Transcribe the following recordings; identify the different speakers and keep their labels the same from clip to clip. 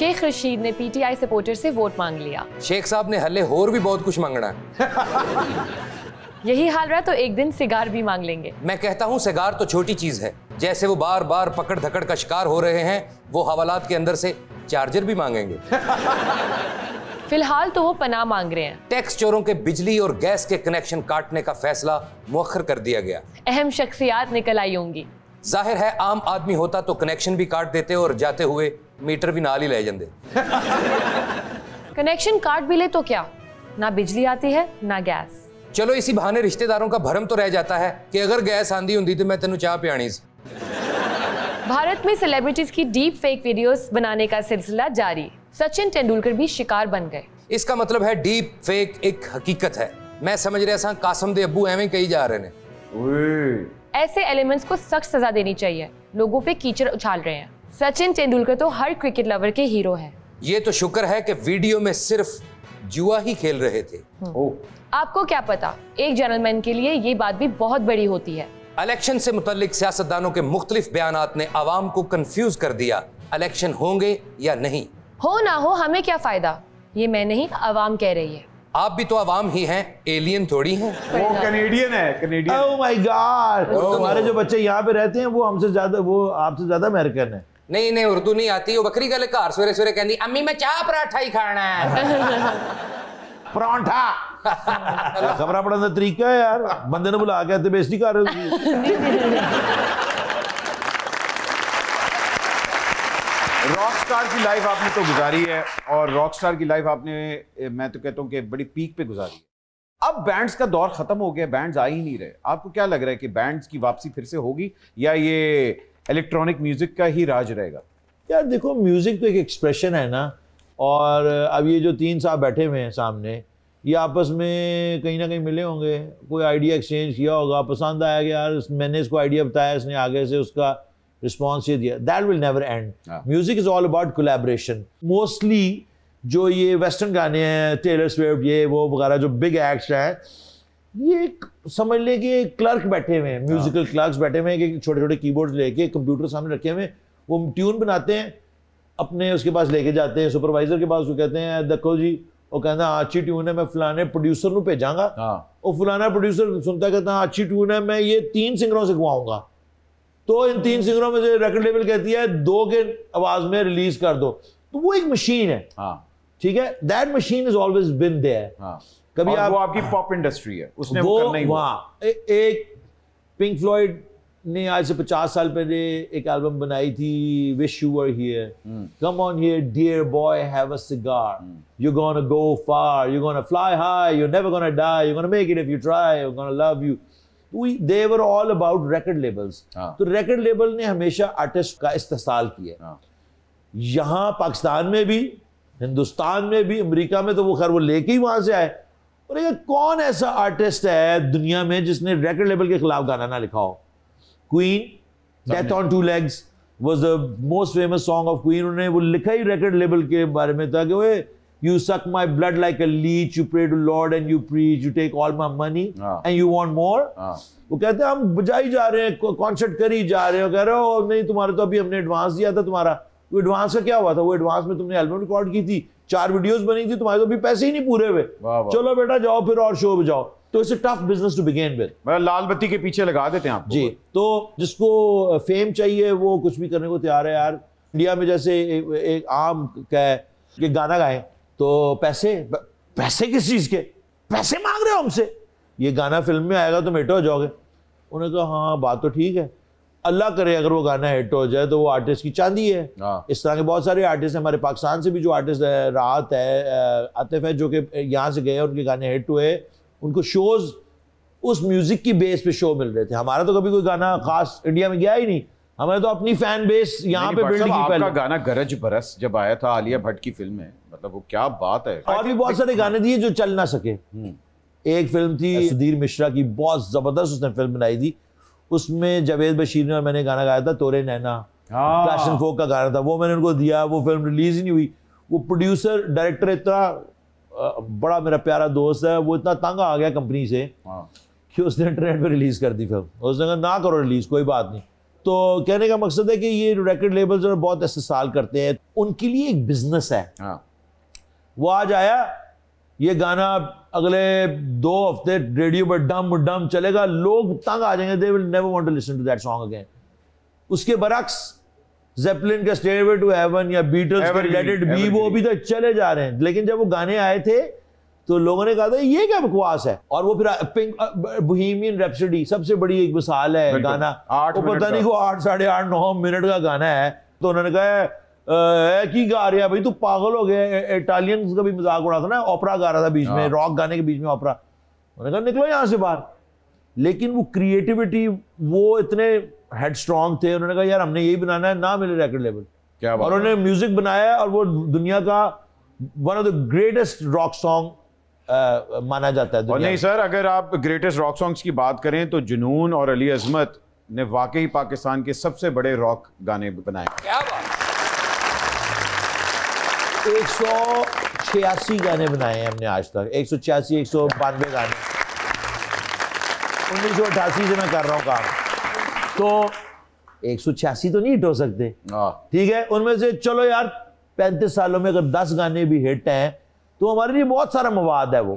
Speaker 1: शेख रशीद ने PTI supporter से vote मांग लिया।
Speaker 2: शेख साहब ने हल्ले और भी बहुत कुछ मांगना है।
Speaker 1: यही हाल रहा तो एक दिन सिगार भी मांग लेंगे।
Speaker 2: मैं कहता हूँ सिगार तो छोटी चीज है, जैसे वो बार बार पकड़ धकड़ का शिकार हो रहे हैं, वो हवालात के अंदर से चार्जर भी मांगेंगे।
Speaker 1: फिलहाल तो वो पनाह मांग रहे हैं।
Speaker 2: टैक्स चोरों के बिजली और गैस के कनेक्शन काटने का फैसला मुअख्खर कर दिया गया।
Speaker 1: अहम शख्सियात निकल आई होंगी।
Speaker 2: जाहिर है आम आदमी होता तो कनेक्शन भी काट देते और जाते हुए मीटर भी नाल ही ले जाते।
Speaker 1: कनेक्शन काट भी ले तो क्या, ना बिजली आती है ना गैस।
Speaker 2: चलो इसी बहाने रिश्तेदारों का भरम तो रह जाता है कि अगर गैस आंधी होती तो मैं तेनू चाह पियानी सी।
Speaker 1: भारत में सेलिब्रिटीज की डीप फेक वीडियोस बनाने का सिलसिला जारी। सचिन तेंदुलकर भी शिकार बन गए।
Speaker 2: इसका मतलब है डीप फेक एक हकीकत है। मैं समझ रहा सा कासम दे अब्बू एवं कही जा रहे हैं।
Speaker 1: ऐसे एलिमेंट्स को सख्त सजा देनी चाहिए। लोगों पे कीचड़ उछाल रहे हैं। सचिन तेंदुलकर तो हर क्रिकेट लवर के हीरो हैं।
Speaker 2: ये तो शुक्र है कि वीडियो में सिर्फ जुआ ही खेल रहे थे।
Speaker 1: आपको क्या पता, एक जनरलमैन के लिए ये बात भी बहुत बड़ी होती है।
Speaker 2: इलेक्शन से मुतल्लिक सियासतदानों के मुख्तलिफ बयानात ने आवाम को कंफ्यूज कर दिया। इलेक्शन होंगे या नहीं,
Speaker 1: हो ना हो हमें क्या फायदा, ये मैं नहीं आवाम कह रही है।
Speaker 2: आप भी तो आवाम ही हैं, एलियन थोड़ी हैं।
Speaker 3: वो कनेडियन है, कनेडियन।
Speaker 4: ओह माय गॉड, हमारे जो बच्चे यहाँ पे रहते हैं वो हमसे ज्यादा, वो आपसे ज्यादा अमेरिकन है।
Speaker 2: नहीं नहीं, उर्दू नहीं आती। वो बकरी गल घर सवेरे सवेरे कहती अम्मी मैं चाह पराठा ही खाना है।
Speaker 4: परांठा खबर पढ़ने का तरीका है यार, बंदे ने बुला के बेइज्जती कर रहे हो।
Speaker 3: रॉकस्टार की लाइफ आपने तो गुजारी है, और रॉकस्टार की लाइफ आपने, मैं तो कहता हूँ कि बड़ी पीक पे गुजारी है। अब बैंड्स का दौर खत्म हो गया, बैंड्स आ ही नहीं रहे। आपको क्या लग रहा है कि बैंड्स की वापसी फिर से होगी या ये इलेक्ट्रॉनिक म्यूजिक का ही राज रहेगा?
Speaker 4: यार देखो, म्यूजिक तो एक एक्सप्रेशन है ना, और अब ये जो तीन साहब बैठे हुए हैं सामने, ये आपस में कहीं ना कहीं मिले होंगे, कोई आइडिया एक्सचेंज किया होगा, पसंद आया कि यार मैंने इसको आइडिया बताया, इसने आगे से उसका रिस्पॉन्स ये दिया। That will never and. Music is all about collaboration. Mostly जो ये वेस्टर्न गाने हैं, टेलर स्विफ्ट ये वो वगैरह, जो बिग एक्ट्स हैं, ये समझ लें कि क्लर्क बैठे हुए हैं, म्यूजिकल क्लर्क्स बैठे हुए हैं कि छोटे छोटे कीबोर्ड लेके कंप्यूटर सामने रखे हुए, वो ट्यून बनाते हैं, अपने उसके पास लेके जाते हैं सुपरवाइजर के पास, वो कहते हैं देखो जी, वो कहता है अच्छी ट्यून है, मैं फलाने प्रोड्यूसर को भेजांगा, और फलाना प्रोड्यूसर सुनता कहता है अच्छी ट्यून है, मैं ये 3 सिंगरों से गवाऊंगा, तो इन 3 सिंगरों में से रिकॉर्ड लेवल कहती है 2 के आवाज में रिलीज कर दो। तो वो एक मशीन है, ठीक है, that machine is always been there. कभी
Speaker 3: वो आपकी पॉप इंडस्ट्री है, उसने वो करना ही
Speaker 4: वहाँ एक पिंक फ्लॉयड ने आज से 50 साल पहले एक एल्बम बनाई थी, wish you were here, come on here dear boy have a cigar, you gonna go far, you gonna fly high, you never gonna die, you gonna make it if you try, you gonna love you. They were all about record labels. तो record label ने हमेशा artist का इस्तेसाल किया। यहाँ पाकिस्तान में भी, हिंदुस्तान में भी, अमेरिका में तो वो खैर वो लेके ही वहां से आए। और ये कौन ऐसा आर्टिस्ट है दुनिया में जिसने record label के खिलाफ गाना ना लिखा हो? Queen, Death on Two Legs was the most famous song of Queen. उन्होंने वो लिखा ही record label के बारे में था कि वो You suck my blood like a leech, you pray to Lord and you preach, you take all my money and you want more. वो कहते हैं हम बजाई जा रहे हैं, कॉन्सर्ट करी जा रहे हो, कह रहे हो नहीं तुम्हारे तो अभी हमने एडवांस दिया था तुम्हारा। वो एडवांस का क्या हुआ था? वो एडवांस में तुमने एल्बम रिकॉर्ड की थी, 4 वीडियोस बनी थी, तुम्हारे तो अभी पैसे ही नहीं पूरे हुए, चलो बेटा जाओ फिर और शो बजाओ। तो it's a tough business to begin with.
Speaker 3: मतलब लाल बत्ती के पीछे लगा देते हैं आपको।
Speaker 4: जी, तो जिसको फेम चाहिए वो कुछ भी करने को तैयार है यार। इंडिया में जैसे एक आम कि गाना गाएं तो पैसे किस चीज़ के, पैसे मांग रहे हो हमसे, ये गाना फिल्म में आएगा तो हिट हो जाओगे। उन्होंने कहा हाँ बात तो ठीक है, अल्लाह करे अगर वो गाना हिट हो जाए तो वो आर्टिस्ट की चांदी है। इस तरह के बहुत सारे आर्टिस्ट हैं हमारे पाकिस्तान से भी, जो आर्टिस्ट है, राहत है, आतिफ है, जो कि यहाँ से गए उनके गाने हिट हुए, उनको शोज उस म्यूजिक की बेस पे शो मिल रहे थे। हमारा तो कभी कोई गाना खास इंडिया में गया ही नहीं, हमें तो अपनी फैन बेस यहाँ पे बिल्ड की।
Speaker 3: आपका गाना गरज बरस जब आया था आलिया भट्ट की फिल्म में, मतलब वो क्या बात है।
Speaker 4: और भी बहुत सारे गाने दिए जो चल ना सके। एक फिल्म थी सुधीर मिश्रा की, बहुत जबरदस्त उसने फिल्म बनाई थी, उसमें जावेद बशीर ने और मैंने गाना गाया था, तोरे नैना, क्लैश एंड फोक का गाना था, वो मैंने उनको दिया, वो फिल्म रिलीज ही नहीं हुई। वो प्रोड्यूसर डायरेक्टर इतना बड़ा मेरा प्यारा दोस्त है, वो इतना तंग आ गया कंपनी से कि उसने इंटरनेट पे रिलीज कर दी फिल्म। उसने कहा ना करो रिलीज, कोई बात नहीं, तो कहने का मकसद है कि ये रिकॉर्ड लेबल्स और बहुत इस्तेमाल करते हैं, उनके लिए एक बिजनेस है।
Speaker 3: हाँ।
Speaker 4: वो आज आया, ये गाना अगले 2 हफ्ते रेडियो पर डम डम चलेगा, लोग तंग आ जाएंगे, they will never want to listen to that song again. उसके बरक्स ज़ेपलिन का स्टेयरवे टू हेवन या बीटल्स का लेट इट बी, वो अभी तक चले जा रहे हैं। लेकिन जब वो गाने आए थे तो लोगों ने कहा था ये क्या बकवास है। और वो फिर बोहेमियन रैप्सोडी सबसे बड़ी एक मिसाल है गाना, वो पता नहीं को 8 साढ़े 8 9 मिनट का गाना है, तो उन्होंने कहा की गा रहा भाई तू पागल हो गया। इटालियंस का भी मजाक उड़ा था ना, ओपरा गा रहा था बीच में, रॉक गाने के बीच में ओपरा। उन्होंने कहा निकलो यहाँ से बाहर। लेकिन वो क्रिएटिविटी, वो इतने हेड स्ट्रॉन्ग थे, उन्होंने कहा यार हमने यही बनाना है, ना मिले रिकॉर्ड लेवल।
Speaker 3: क्या बात।
Speaker 4: और उन्होंने म्यूजिक बनाया और वो दुनिया का one of the greatest rock song माना जाता है।
Speaker 3: और नहीं सर, अगर आप ग्रेटेस्ट रॉक सॉन्ग्स की बात करें तो जुनून और अली अजमत ने वाकई पाकिस्तान के सबसे बड़े रॉक गाने बनाए।
Speaker 2: क्या बात।
Speaker 4: 186 गाने बनाए हैं हमने आज तक, 186 192 गाने। 1988 से मैं कर रहा हूँ काम, तो 186 तो नहीं हिट हो सकते, ठीक है। उनमें से चलो यार 35 सालों में अगर 10 गाने भी हिट हैं तो हमारे लिए बहुत सारा मवाद है वो।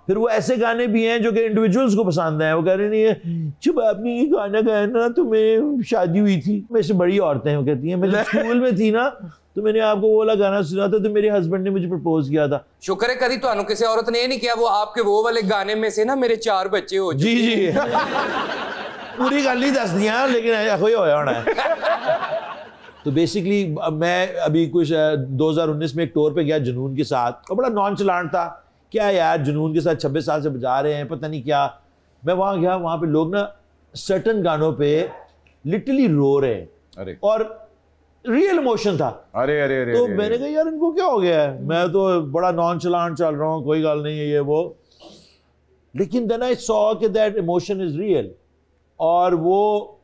Speaker 4: फिर वो ऐसे गाने भी हैं जो कि इंडिविजुअल्स को पसंद हैं, वो कह रहे नहीं है जब आपने ये गाना गाया ना तो मैं शादी हुई थी, मेरे से बड़ी औरतें वो कहती हैं मैं जब स्कूल में थी ना तो मैंने आपको वो वाला गाना सुना था तो मेरे हस्बैंड ने मुझे प्रपोज किया था।
Speaker 2: शुक्र है कभी तो किसी औरत ने ये नहीं किया वो आपके वो वाले गाने में से ना मेरे 4 बच्चे हो।
Speaker 4: जी जी पूरी गल नहीं दस दिया, लेकिन ऐसा ही होया होना है। तो बेसिकली मैं अभी कुछ 2019 में एक टूर पे गया जुनून के साथ, और बड़ा नॉन चलान था, क्या यार जुनून के साथ 26 साल से बजा रहे हैं पता नहीं क्या। मैं वहाँ गया, वहाँ पे लोग ना सर्टन गानों पे लिटरली रो रहे हैं।
Speaker 3: अरे।
Speaker 4: और रियल इमोशन था।
Speaker 3: अरे अरे अरे।
Speaker 4: तो मैंने कहा यार इनको क्या हो गया है, मैं तो बड़ा नॉन चलान चल रहा हूँ, कोई गल नहीं है ये वो। लेकिन देन आई सॉ कि दैट इमोशन इज रियल। और वो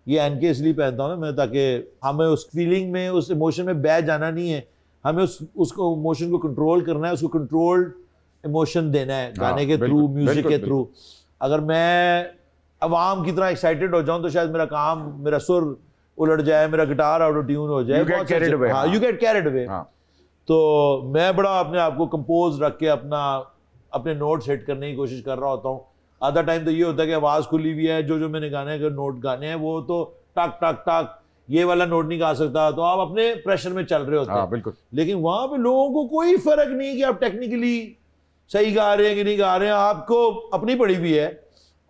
Speaker 4: ये एनके इसलिए पहनता हूँ ना मैं, ताकि हमें उस फीलिंग में, उस इमोशन में बह जाना नहीं है, हमें उसको इमोशन को कंट्रोल करना है, उसको कंट्रोल्ड इमोशन देना है गाने के थ्रू, म्यूजिक के थ्रू। अगर मैं अवाम की तरह एक्साइटेड हो जाऊं तो शायद मेरा काम, मेरा सुर उलट जाए, मेरा गिटार आउट ऑफ ट्यून हो जाए।
Speaker 3: You get
Speaker 4: carried away. तो मैं बड़ा अपने आप को कंपोज रख के अपने नोट्स हिट करने की कोशिश कर रहा होता हूँ। आधा टाइम तो ये होता है कि आवाज खुली हुई है, जो मैंने गाने के नोट गाने हैं वो तो टक टक टक ये वाला नोट नहीं गा सकता, तो आप अपने प्रेशर में चल रहे होते हैं।
Speaker 3: बिल्कुल।
Speaker 4: लेकिन वहां पे लोगों को कोई फर्क नहीं कि आप टेक्निकली सही गा रहे हैं कि नहीं गा रहे हैं, आपको अपनी पड़ी हुई है।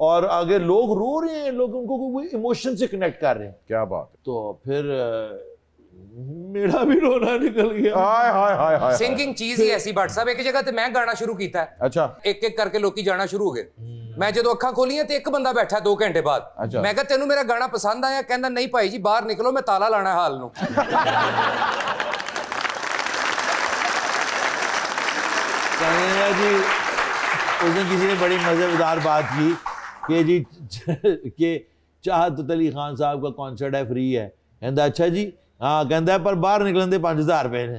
Speaker 4: और अगर लोग रो रहे हैं, लोग उनको इमोशन से कनेक्ट कर रहे हैं।
Speaker 3: क्या बात।
Speaker 4: तो फिर मेरा भी रोना निकल गया।
Speaker 3: हाय हाय हाय हाय।
Speaker 2: सिंगिंग चीज ही ऐसी भट्ट साहब, एक जगह ते मैं गाना शुरू किया है।
Speaker 3: अच्छा।
Speaker 2: एक एक करके लोग जाना शुरू हो गए। मैं जो अखा खोलियां तो एक बंदा बैठा 2 घंटे बाद।
Speaker 3: अच्छा।
Speaker 2: मैं कहा तेनू मेरा गाना पसंद आया? कहना नहीं भाई जी बाहर निकलो मैं ताला लाना हाल नू।
Speaker 4: जी उस दिन किसी ने बड़ी मजेदार बात की कि जी कि चाहत अली खान साहब का कॉन्सर्ट है, फ्री है। कहता अच्छा जी, हाँ कहता है पर बाहर निकलन दे 5000 रुपए ने।